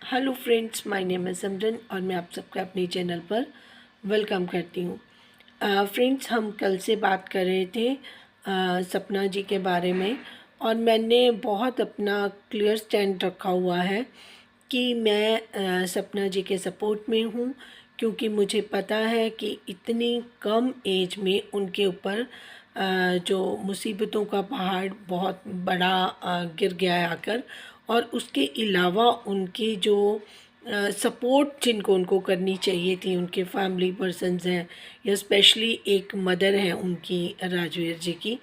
Hello friends, my name है सिमरन और मैं आप सबका अपने चैनल पर वेलकम करती हूँ। फ्रेंड्स, हम कल से बात कर रहे थे सपना जी के बारे में और मैंने बहुत अपना क्लियर स्टैंड रखा हुआ है कि मैं सपना जी के सपोर्ट में हूँ, क्योंकि मुझे पता है कि इतनी कम एज में उनके ऊपर जो मुसीबतों का पहाड़ बहुत बड़ा गिर गया है आकर। और उसके अलावा उनकी जो सपोर्ट जिनको उनको करनी चाहिए थी, उनके फैमिली पर्सन्स हैं या स्पेशली एक मदर हैं उनकी, राजवीर जी की,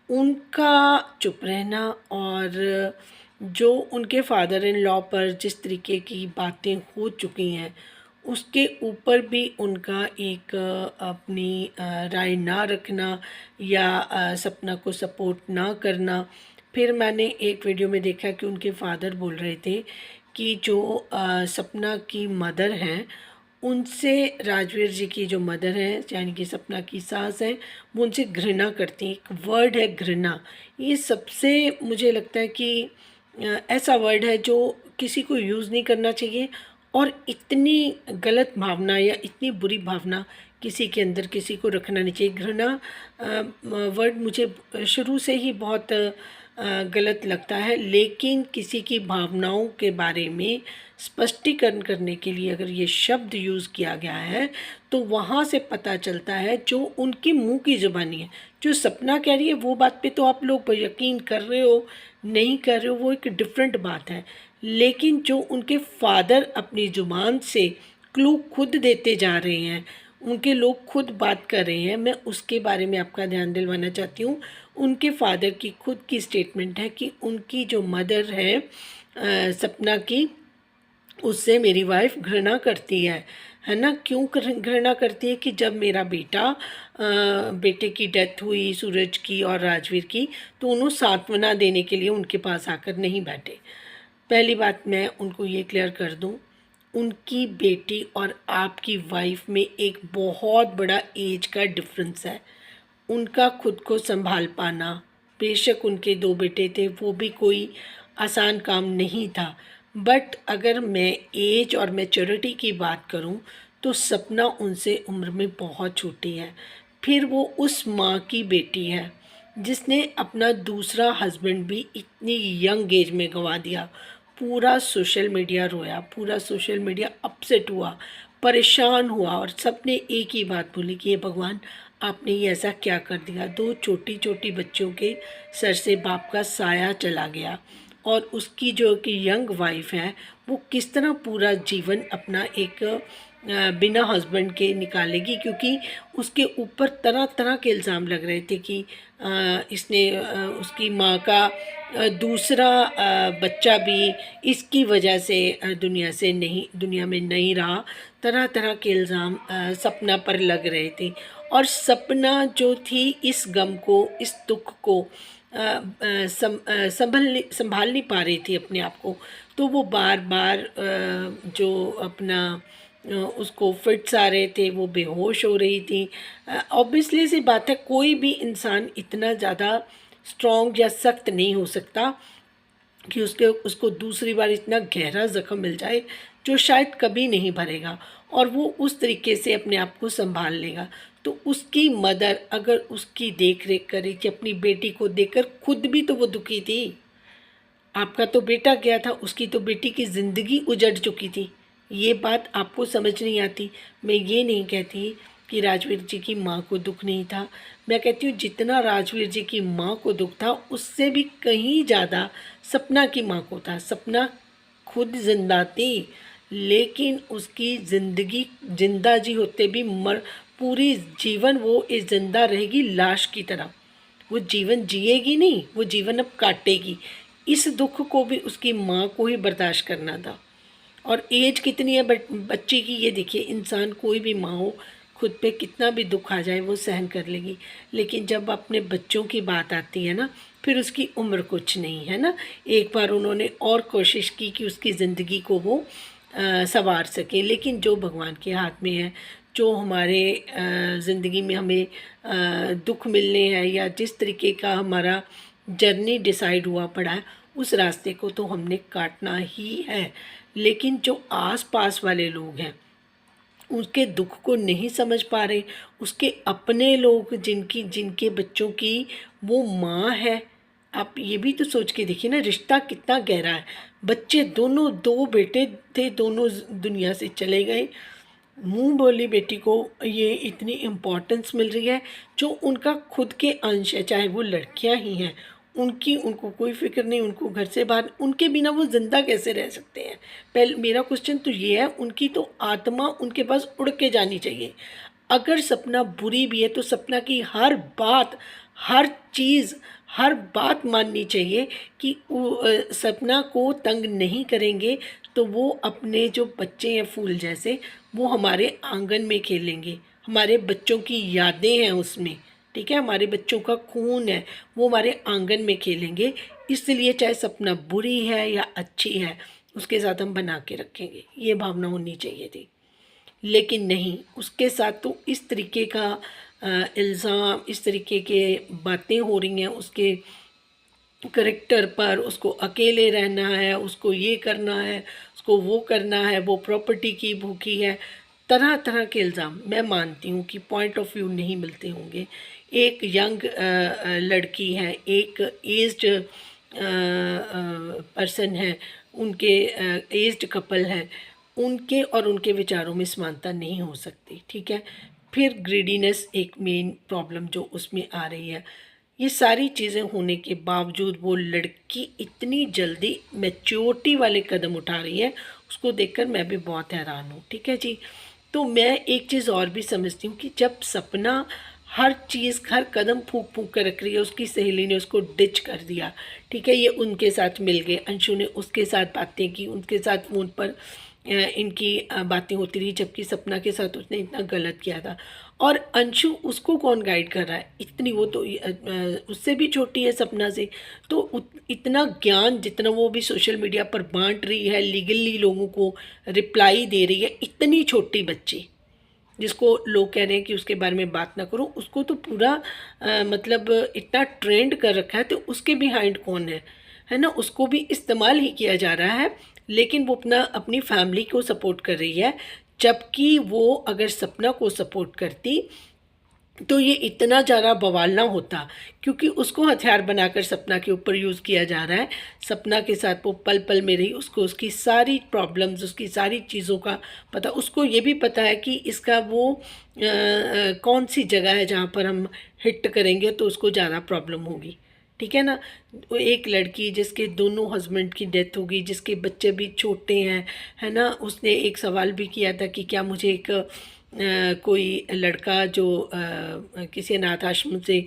उनका चुप रहना और जो उनके फादर इन लॉ पर जिस तरीके की बातें हो चुकी हैं उसके ऊपर भी उनका एक अपनी राय ना रखना या सपना को सपोर्ट ना करना। फिर मैंने एक वीडियो में देखा कि उनके फादर बोल रहे थे कि जो सपना की मदर हैं उनसे, राजवीर जी की जो मदर हैं यानी कि सपना की सास हैं, वो उनसे घृणा करती हैं। एक वर्ड है घृणा, ये सबसे मुझे लगता है कि ऐसा वर्ड है जो किसी को यूज़ नहीं करना चाहिए। और इतनी गलत भावना या इतनी बुरी भावना किसी के अंदर किसी को रखना नहीं चाहिए। घृणा वर्ड मुझे शुरू से ही बहुत गलत लगता है, लेकिन किसी की भावनाओं के बारे में स्पष्टीकरण करने के लिए अगर ये शब्द यूज़ किया गया है तो वहाँ से पता चलता है जो उनके मुंह की ज़ुबानी है। जो सपना कह रही है वो बात पे तो आप लोग यकीन कर रहे हो, नहीं कर रहे हो, वो एक डिफरेंट बात है। लेकिन जो उनके फादर अपनी ज़ुबान से क्लू खुद देते जा रहे हैं, उनके लोग खुद बात कर रहे हैं, मैं उसके बारे में आपका ध्यान दिलवाना चाहती हूँ। उनके फादर की खुद की स्टेटमेंट है कि उनकी जो मदर है सपना की, उससे मेरी वाइफ घृणा करती है ना। क्यों घृणा करती है कि जब मेरा बेटे की डेथ हुई, सूरज की और राजवीर की, तो उन्होंने सांत्वना देने के लिए उनके पास आकर नहीं बैठे। पहली बात मैं उनको ये क्लियर कर दूं, उनकी बेटी और आपकी वाइफ में एक बहुत बड़ा एज का डिफरेंस है। उनका खुद को संभाल पाना, बेशक उनके दो बेटे थे, वो भी कोई आसान काम नहीं था। बट अगर मैं एज और मैच्योरिटी की बात करूं तो सपना उनसे उम्र में बहुत छोटी है। फिर वो उस माँ की बेटी है जिसने अपना दूसरा हस्बैंड भी इतनी यंग एज में गंवा दिया। पूरा सोशल मीडिया रोया, पूरा सोशल मीडिया अपसेट हुआ, परेशान हुआ और सबने एक ही बात बोली कि ये भगवान, आपने ये ऐसा क्या कर दिया। दो छोटी छोटी बच्चों के सर से बाप का साया चला गया और उसकी जो कि यंग वाइफ है वो किस तरह पूरा जीवन अपना एक बिना हस्बैंड के निकालेगी, क्योंकि उसके ऊपर तरह तरह के इल्ज़ाम लग रहे थे कि इसने उसकी माँ का दूसरा बच्चा भी इसकी वजह से दुनिया में नहीं रहा। तरह तरह के इल्ज़ाम सपना पर लग रहे थे और सपना जो थी इस गम को, इस दुख को संभाल नहीं पा रही थी अपने आप को। तो वो बार बार जो अपना उसको फिट्स आ रहे थे, वो बेहोश हो रही थी। ऑब्वियसली सी बात है, कोई भी इंसान इतना ज़्यादा स्ट्रॉन्ग या सख्त नहीं हो सकता कि उसको दूसरी बार इतना गहरा ज़ख्म मिल जाए जो शायद कभी नहीं भरेगा और वो उस तरीके से अपने आप को संभाल लेगा। तो उसकी मदर अगर उसकी देख रेख करे कि अपनी बेटी को देखकर खुद भी तो वो दुखी थी। आपका तो बेटा गया था, उसकी तो बेटी की ज़िंदगी उजड़ चुकी थी। ये बात आपको समझ नहीं आती। मैं ये नहीं कहती कि राजवीर जी की माँ को दुख नहीं था, मैं कहती हूँ जितना राजवीर जी की माँ को दुख था उससे भी कहीं ज़्यादा सपना की माँ को था। सपना खुद जिंदा थी, लेकिन उसकी ज़िंदगी जिंदा जी होते भी पूरी जीवन वो इस जिंदा रहेगी लाश की तरह। वो जीवन जिएगी नहीं, वो जीवन अब काटेगी। इस दुख को भी उसकी माँ को ही बर्दाश्त करना था। और एज कितनी है बच्ची की, ये देखिए, इंसान कोई भी माँ हो, खुद पे कितना भी दुख आ जाए वो सहन कर लेगी, लेकिन जब अपने बच्चों की बात आती है ना, फिर उसकी उम्र कुछ नहीं है ना। एक बार उन्होंने और कोशिश की कि उसकी ज़िंदगी को वो संवार सके, लेकिन जो भगवान के हाथ में है, जो हमारे ज़िंदगी में हमें दुख मिलने हैं या जिस तरीके का हमारा जर्नी डिसाइड हुआ पड़ा है, उस रास्ते को तो हमने काटना ही है। लेकिन जो आस-पास वाले लोग हैं, उसके दुख को नहीं समझ पा रहे, उसके अपने लोग जिनकी जिनके बच्चों की वो माँ है। आप ये भी तो सोच के देखिए ना, रिश्ता कितना गहरा है। बच्चे दोनों, 2 बेटे थे, दोनों दुनिया से चले गए। मुँह बोली बेटी को ये इतनी इम्पोर्टेंस मिल रही है, जो उनका खुद के अंश है, चाहे वो लड़कियां ही हैं, उनको कोई फ़िक्र नहीं, उनको घर से बाहर, उनके बिना वो ज़िंदा कैसे रह सकते हैं। पहले मेरा क्वेश्चन तो ये है, उनकी तो आत्मा उनके पास उड़ के जानी चाहिए। अगर सपना बुरी भी है तो सपना की हर बात, हर चीज़, हर बात माननी चाहिए कि वो सपना को तंग नहीं करेंगे, तो वो अपने जो बच्चे हैं फूल जैसे, वो हमारे आंगन में खेलेंगे। हमारे बच्चों की यादें हैं उसमें, ठीक है, हमारे बच्चों का खून है, वो हमारे आंगन में खेलेंगे। इसलिए चाहे सपना बुरी है या अच्छी है, उसके साथ हम बना के रखेंगे, ये भावना होनी चाहिए थी। लेकिन नहीं, उसके साथ तो इस तरीके का इल्ज़ाम, इस तरीके के बातें हो रही हैं उसके करैक्टर पर। उसको अकेले रहना है, उसको ये करना है, उसको वो करना है, वो प्रॉपर्टी की भूखी है, तरह तरह के इल्ज़ाम। मैं मानती हूँ कि पॉइंट ऑफ व्यू नहीं मिलते होंगे। एक यंग लड़की है, एक एज्ड पर्सन है, उनके एज्ड कपल है, उनके और उनके विचारों में समानता नहीं हो सकती, ठीक है। फिर ग्रीडीनेस एक मेन प्रॉब्लम जो उसमें आ रही है। ये सारी चीज़ें होने के बावजूद वो लड़की इतनी जल्दी मैच्योरिटी वाले कदम उठा रही है, उसको देखकर मैं भी बहुत हैरान हूँ, ठीक है जी। तो मैं एक चीज़ और भी समझती हूँ कि जब सपना हर चीज़, हर कदम फूँक फूँक कर रख रही है, उसकी सहेली ने उसको डिच कर दिया, ठीक है, ये उनके साथ मिल गए, अंशु ने उसके साथ बातें की, उनके साथ फ़ोन पर इनकी बातें होती रही, जबकि सपना के साथ उसने इतना गलत किया था। और अंशु, उसको कौन गाइड कर रहा है? इतनी वो तो उससे भी छोटी है सपना से। तो इतना ज्ञान जितना वो भी सोशल मीडिया पर बांट रही है, लीगली लोगों को रिप्लाई दे रही है, इतनी छोटी बच्ची जिसको लोग कह रहे हैं कि उसके बारे में बात ना करो, उसको तो पूरा मतलब इतना ट्रेंड कर रखा है, तो उसके बिहाइंड कौन है ना? उसको भी इस्तेमाल ही किया जा रहा है, लेकिन वो अपनी फैमिली को सपोर्ट कर रही है। जबकि वो अगर सपना को सपोर्ट करती तो ये इतना ज़्यादा बवाल ना होता, क्योंकि उसको हथियार बनाकर सपना के ऊपर यूज़ किया जा रहा है। सपना के साथ वो पल पल में रही, उसको उसकी सारी प्रॉब्लम्स, उसकी सारी चीज़ों का पता, उसको ये भी पता है कि इसका वो कौन सी जगह है जहाँ पर हम हिट करेंगे तो उसको ज़्यादा प्रॉब्लम होगी, ठीक है ना। वो एक लड़की जिसके दोनों हस्बैंड की डेथ हो गई, जिसके बच्चे भी छोटे हैं, है ना, उसने एक सवाल भी किया था कि क्या मुझे एक कोई लड़का जो किसी अनाथ आश्रम से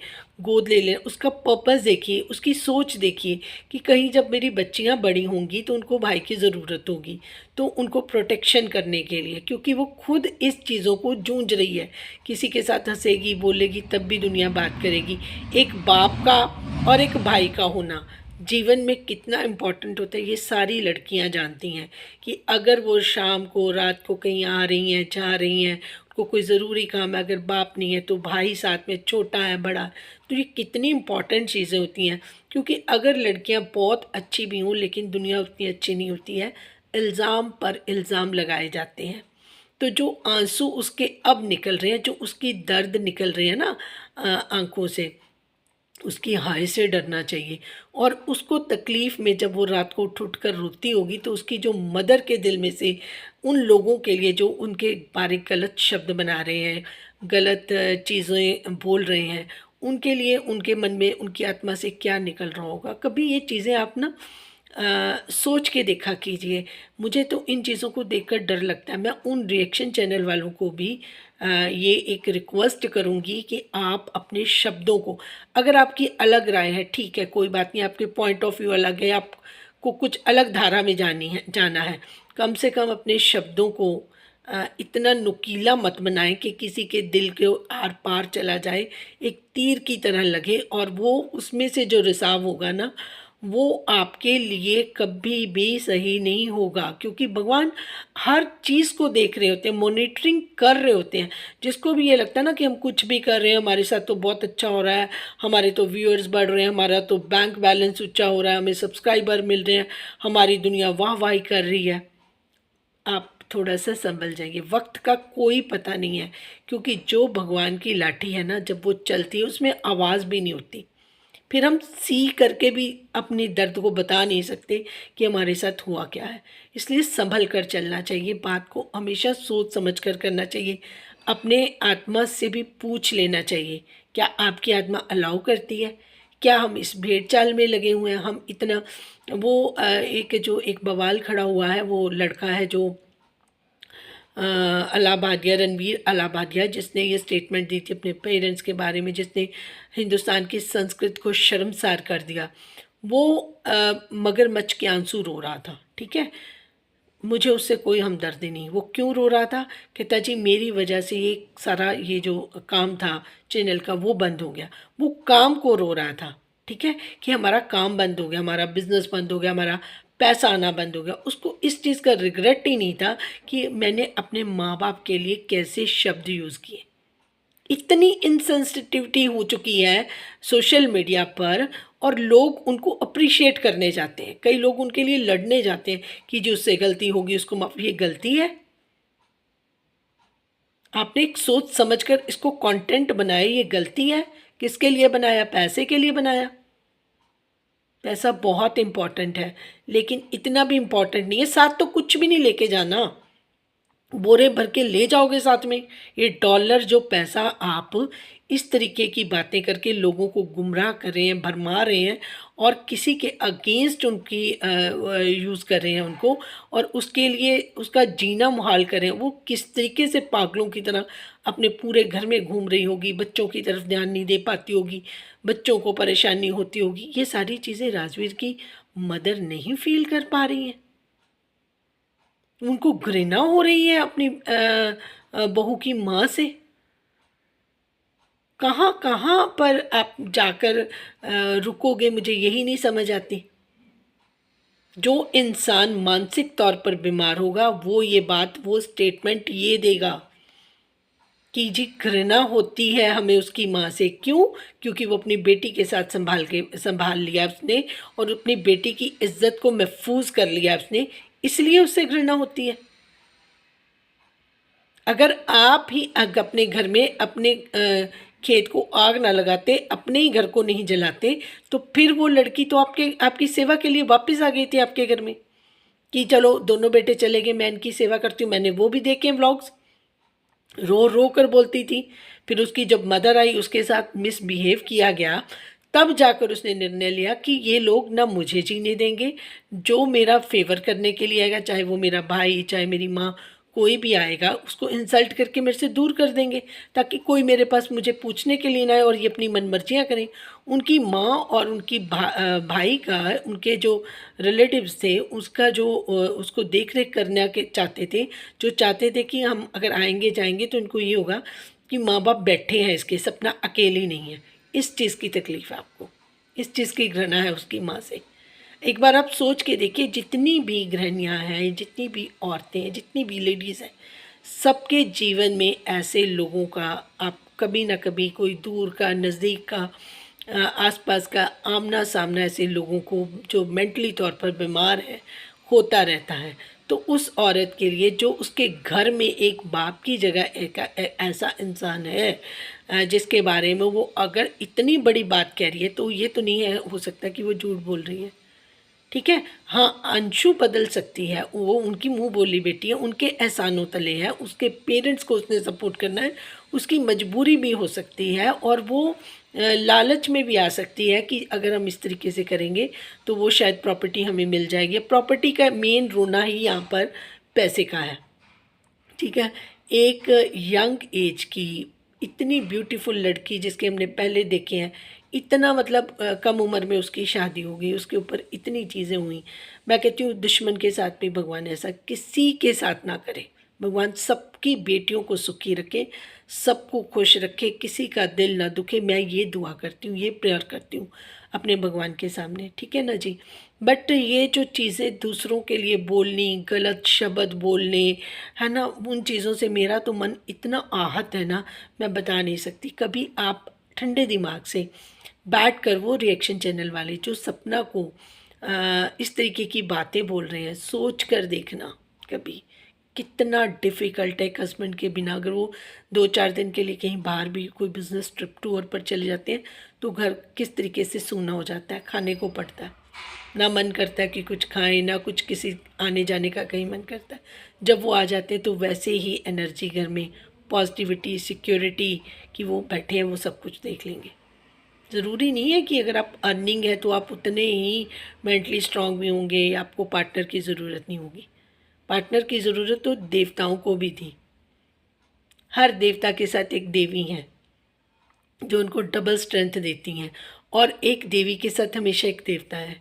गोद ले लें। उसका पर्पस देखिए, उसकी सोच देखिए कि कहीं जब मेरी बच्चियां बड़ी होंगी तो उनको भाई की ज़रूरत होगी, तो उनको प्रोटेक्शन करने के लिए, क्योंकि वो खुद इस चीज़ों को जूझ रही है। किसी के साथ हंसेगी, बोलेगी, तब भी दुनिया बात करेगी। एक बाप का और एक भाई का होना जीवन में कितना इम्पोर्टेंट होता है, ये सारी लड़कियां जानती हैं कि अगर वो शाम को, रात को कहीं आ रही हैं, जा रही हैं, उनको कोई ज़रूरी काम है, अगर बाप नहीं है तो भाई साथ में, छोटा है, बड़ा, तो ये कितनी इम्पॉर्टेंट चीज़ें होती हैं। क्योंकि अगर लड़कियां बहुत अच्छी भी हों लेकिन दुनिया उतनी अच्छी नहीं होती है, इल्ज़ाम पर इल्ज़ाम लगाए जाते हैं। तो जो आंसू उसके अब निकल रहे हैं, जो उसकी दर्द निकल रहे हैं ना आंखों से, उसकी हाय से डरना चाहिए। और उसको तकलीफ़ में जब वो रात को उठ उठ कर रोती होगी, तो उसकी जो मदर के दिल में से उन लोगों के लिए जो उनके बारे गलत शब्द बना रहे हैं, गलत चीज़ें बोल रहे हैं, उनके लिए उनके मन में, उनकी आत्मा से क्या निकल रहा होगा। कभी ये चीज़ें आप ना सोच के देखा कीजिए। मुझे तो इन चीज़ों को देखकर डर लगता है। मैं उन रिएक्शन चैनल वालों को भी ये एक रिक्वेस्ट करूँगी कि आप अपने शब्दों को, अगर आपकी अलग राय है, ठीक है, कोई बात नहीं, आपके पॉइंट ऑफ व्यू अलग है, आपको कुछ अलग धारा में जाना है, कम से कम अपने शब्दों को इतना नुकीला मत बनाएं कि किसी के दिल के आर पार चला जाए, एक तीर की तरह लगे, और वो उसमें से जो रिसाव होगा ना, वो आपके लिए कभी भी सही नहीं होगा, क्योंकि भगवान हर चीज़ को देख रहे होते हैं, मॉनिटरिंग कर रहे होते हैं। जिसको भी ये लगता है ना कि हम कुछ भी कर रहे हैं, हमारे साथ तो बहुत अच्छा हो रहा है, हमारे तो व्यूअर्स बढ़ रहे हैं, हमारा तो बैंक बैलेंस ऊँचा हो रहा है, हमें सब्सक्राइबर मिल रहे हैं, हमारी दुनिया वाह-वाही कर रही है, आप थोड़ा-सा सँभल जाइए। वक़्त का कोई पता नहीं है, क्योंकि जो भगवान की लाठी है ना, जब वो चलती है उसमें आवाज़ भी नहीं होती। फिर हम सी करके भी अपनी दर्द को बता नहीं सकते कि हमारे साथ हुआ क्या है। इसलिए सँभल कर चलना चाहिए, बात को हमेशा सोच समझ कर करना चाहिए। अपने आत्मा से भी पूछ लेना चाहिए, क्या आपकी आत्मा अलाउ करती है? क्या हम इस भेड़-चाल में लगे हुए हैं? हम इतना वो एक बवाल खड़ा हुआ है, वो लड़का है जो अलाहाबादिया, रणवीर अलाहाबादिया, जिसने ये स्टेटमेंट दी थी अपने पेरेंट्स के बारे में, जिसने हिंदुस्तान की संस्कृत को शर्मसार कर दिया। वो मगरमच्छ के आंसू रो रहा था, ठीक है? मुझे उससे कोई हमदर्दी नहीं। वो क्यों रो रहा था? कहता जी मेरी वजह से ये सारा ये जो काम था चैनल का वो बंद हो गया। वो काम को रो रहा था, ठीक है? कि हमारा काम बंद हो गया, हमारा बिज़नेस बंद हो गया, हमारा पैसा आना बंद हो गया। उसको इस चीज़ का रिग्रेट ही नहीं था कि मैंने अपने माँ-बाप के लिए कैसे शब्द यूज़ किए। इतनी इनसेंसिटिविटी हो चुकी है सोशल मीडिया पर, और लोग उनको अप्रिशिएट करने जाते हैं। कई लोग उनके लिए लड़ने जाते हैं कि जो उससे गलती होगी उसको माफ़। ये गलती है? आपने एक सोच समझकर इसको कंटेंट बनाया, ये गलती है? किसके लिए बनाया? पैसे के लिए बनाया? पैसा बहुत इम्पोर्टेंट है, लेकिन इतना भी इम्पोर्टेंट नहीं है। साथ तो कुछ भी नहीं लेके जाना, बोरे भर के ले जाओगे साथ में। ये डॉलर जो पैसा आप इस तरीके की बातें करके लोगों को गुमराह कर रहे हैं, भरमा रहे हैं, और किसी के अगेंस्ट उनकी यूज़ कर रहे हैं उनको, और उसके लिए उसका जीना मुहाल कर रहे हैं। वो किस तरीके से पागलों की तरह अपने पूरे घर में घूम रही होगी, बच्चों की तरफ ध्यान नहीं दे पाती होगी, बच्चों को परेशानी होती होगी। ये सारी चीज़ें राजवीर की मदर नहीं फ़ील कर पा रही हैं। उनको घृणा हो रही है अपनी बहू की माँ से। कहाँ-कहाँ पर आप जाकर रुकोगे, मुझे यही नहीं समझ आती। जो इंसान मानसिक तौर पर बीमार होगा वो ये बात, वो स्टेटमेंट ये देगा कि जी घृणा होती है हमें उसकी माँ से। क्यों? क्योंकि वो अपनी बेटी के साथ संभाल लिया उसने, और अपनी बेटी की इज़्ज़त को महफ़ूज़ कर लिया उसने, इसलिए उससे घृणा होती है। अगर आप ही अपने घर में अपने खेत को आग ना लगाते, अपने ही घर को नहीं जलाते, तो फिर वो लड़की तो आपकी सेवा के लिए वापस आ गई थी आपके घर में, कि चलो दोनों बेटे चले गए, मैं इनकी सेवा करती हूँ। मैंने वो भी देखे व्लॉग्स, रो रो कर बोलती थी। फिर उसकी जब मदर आई, उसके साथ मिसबिहेव किया गया, तब जाकर उसने निर्णय लिया कि ये लोग ना मुझे जीने देंगे, जो मेरा फ़ेवर करने के लिए आएगा, चाहे वो मेरा भाई, चाहे मेरी माँ, कोई भी आएगा, उसको इंसल्ट करके मेरे से दूर कर देंगे, ताकि कोई मेरे पास मुझे पूछने के लिए ना आए और ये अपनी मनमर्जियाँ करें। उनकी माँ और उनकी भाई का, उनके जो रिलेटिव्स थे, उसका जो उसको देख-रेख करना के चाहते थे, जो चाहते थे कि हम अगर आएँगे, जाएँगे तो इनको ये होगा कि माँ-बाप बैठे हैं इसके, सपना अकेली नहीं है। इस चीज़ की तकलीफ़ है आपको, इस चीज़ की घृणा है उसकी माँ से। एक बार आप सोच के देखिए, जितनी भी गृहिणियाँ हैं, जितनी भी औरतें हैं, जितनी भी लेडीज़ हैं, सबके जीवन में ऐसे लोगों का आप कभी ना कभी, कोई दूर का, नज़दीक का, आस-पास का, आमना-सामना ऐसे लोगों को जो मेंटली तौर पर बीमार है, होता रहता है। तो उस औरत के लिए जो उसके घर में एक बाप की जगह एक ऐसा इंसान है, जिसके बारे में वो अगर इतनी बड़ी बात कह रही है, तो ये तो नहीं है हो सकता कि वो झूठ बोल रही है। ठीक है? हाँ, अंशु बदल सकती है, वो उनकी मुँह बोली बेटी है, उनके एहसानों तले है, उसके पेरेंट्स को उसने सपोर्ट करना है, उसकी मजबूरी भी हो सकती है, और वो लालच में भी आ सकती है कि अगर हम इस तरीके से करेंगे तो वो शायद प्रॉपर्टी हमें मिल जाएगी। प्रॉपर्टी का मेन रोना ही यहाँ पर पैसे का है। ठीक है? एक यंग एज की इतनी ब्यूटीफुल लड़की, जिसके हमने पहले देखे हैं, इतना मतलब कम उम्र में उसकी शादी हो गई, उसके ऊपर इतनी चीज़ें हुई। मैं कहती हूँ दुश्मन के साथ भी भगवान ऐसा किसी के साथ ना करे, भगवान सबकी बेटियों को सुखी रखे, सबको खुश रखे, किसी का दिल ना दुखे। मैं ये दुआ करती हूँ, ये प्रेयर करती हूँ अपने भगवान के सामने, ठीक है ना जी। बट ये जो चीज़ें दूसरों के लिए बोलनी, गलत शब्द बोलने, है ना, उन चीज़ों से मेरा तो मन इतना आहत है ना, मैं बता नहीं सकती। कभी आप ठंडे दिमाग से बैठ कर, वो रिएक्शन चैनल वाले जो सपना को इस तरीके की बातें बोल रहे हैं, सोच कर देखना कभी कितना डिफ़िकल्ट है। एक हस्बैंड के बिना अगर वो 2-4 दिन के लिए कहीं बाहर भी कोई बिज़नेस ट्रिप टूर पर चले जाते हैं तो घर किस तरीके से सूना हो जाता है, खाने को पड़ता है, ना मन करता है कि कुछ खाएं, ना कुछ किसी आने जाने का कहीं मन करता है। जब वो आ जाते हैं तो वैसे ही एनर्जी घर में, पॉजिटिविटी, सिक्योरिटी कि वो बैठे हैं, वो सब कुछ देख लेंगे। ज़रूरी नहीं है कि अगर आप अर्निंग है तो आप उतने ही मेंटली स्ट्रांग भी होंगे या आपको पार्टनर की ज़रूरत नहीं होगी। पार्टनर की ज़रूरत तो देवताओं को भी थी। हर देवता के साथ एक देवी हैं जो उनको डबल स्ट्रेंथ देती हैं, और एक देवी के साथ हमेशा एक देवता है।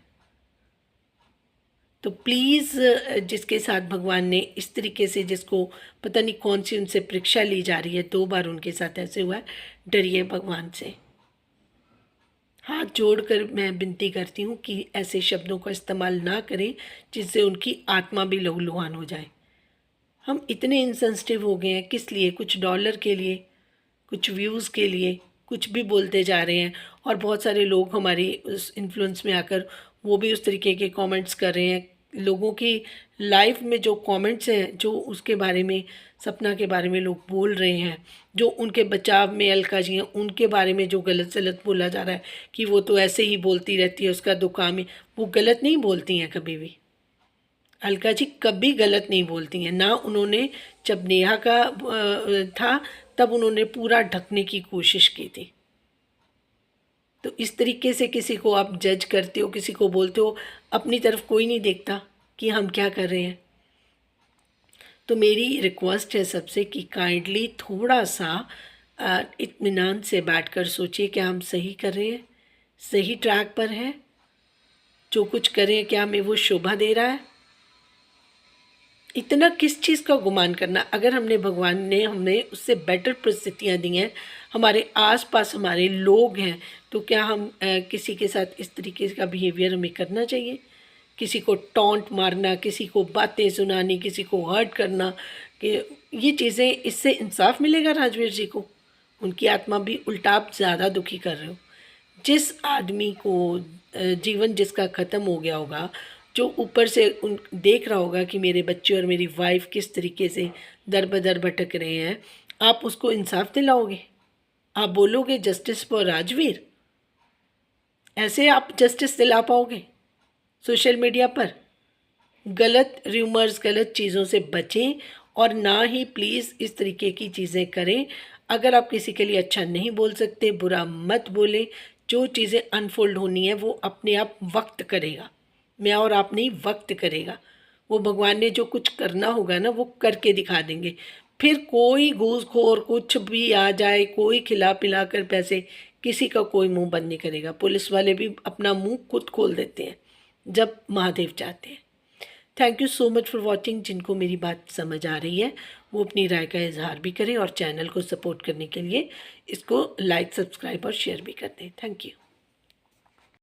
तो प्लीज़ जिसके साथ भगवान ने इस तरीके से, जिसको पता नहीं कौन सी उनसे परीक्षा ली जा रही है, 2 बार उनके साथ ऐसे हुआ है, डरिए भगवान से। हाथ जोड़कर मैं विनती करती हूँ कि ऐसे शब्दों का इस्तेमाल ना करें जिससे उनकी आत्मा भी लहूलुहान हो जाए। हम इतने इनसेंसिटिव हो गए हैं, किस लिए? कुछ डॉलर के लिए, कुछ व्यूज़ के लिए, कुछ भी बोलते जा रहे हैं। और बहुत सारे लोग हमारी उस इन्फ्लुएंस में आकर वो भी उस तरीके के कमेंट्स कर रहे हैं। लोगों की लाइफ में जो कमेंट्स हैं, जो उसके बारे में, सपना के बारे में लोग बोल रहे हैं, जो उनके बचाव में अलका जी हैं, उनके बारे में जो गलत सलत बोला जा रहा है कि वो तो ऐसे ही बोलती रहती है, उसका तो काम है। वो गलत नहीं बोलती हैं कभी भी। अलका जी कभी गलत नहीं बोलती हैं ना। उन्होंने जब नेहा का था तब उन्होंने पूरा ढकने की कोशिश की थी। तो इस तरीके से किसी को आप जज करते हो, किसी को बोलते हो, अपनी तरफ कोई नहीं देखता कि हम क्या कर रहे हैं। तो मेरी रिक्वेस्ट है सबसे कि काइंडली थोड़ा सा इत्मीनान से बैठकर सोचिए क्या हम सही कर रहे हैं, सही ट्रैक पर हैं, जो कुछ करें क्या हमें वो शोभा दे रहा है। इतना किस चीज़ का गुमान करना? अगर हमने, भगवान ने हमें उससे बेटर परिस्थितियाँ दी हैं, हमारे आस-पास हमारे लोग हैं, तो क्या हम किसी के साथ इस तरीके का बिहेवियर हमें करना चाहिए? किसी को टॉन्ट मारना, किसी को बातें सुनानी, किसी को हर्ट करना, कि ये चीज़ें, इससे इंसाफ मिलेगा राजवीर जी को? उनकी आत्मा भी उल्टा आप ज़्यादा दुखी कर रहे हो। जिस आदमी को जीवन जिसका ख़त्म हो गया होगा, जो ऊपर से उन देख रहा होगा कि मेरे बच्चे और मेरी वाइफ किस तरीके से दर बदर भटक रहे हैं, आप उसको इंसाफ दिलाओगे? आप बोलोगे जस्टिस फॉर राजवीर? ऐसे आप जस्टिस दिला पाओगे सोशल मीडिया पर? गलत र्यूमर्स, गलत चीज़ों से बचें और ना ही प्लीज़ इस तरीके की चीज़ें करें। अगर आप किसी के लिए अच्छा नहीं बोल सकते, बुरा मत बोलें। जो चीज़ें अनफोल्ड होनी है वो अपने आप वक्त करेगा। मैं और आप नहीं, वक्त करेगा। वो भगवान ने जो कुछ करना होगा ना, वो करके दिखा देंगे। फिर कोई घूसखोर कुछ भी आ जाए, कोई खिला पिला कर पैसे, किसी का कोई मुंह बंद नहीं करेगा। पुलिस वाले भी अपना मुंह खुद खोल देते हैं जब महादेव चाहते हैं। Thank you so much for watching. जिनको मेरी बात समझ आ रही है वो अपनी राय का इजहार भी करें और चैनल को सपोर्ट करने के लिए इसको लाइक, सब्सक्राइब और शेयर भी कर दें। Thank you.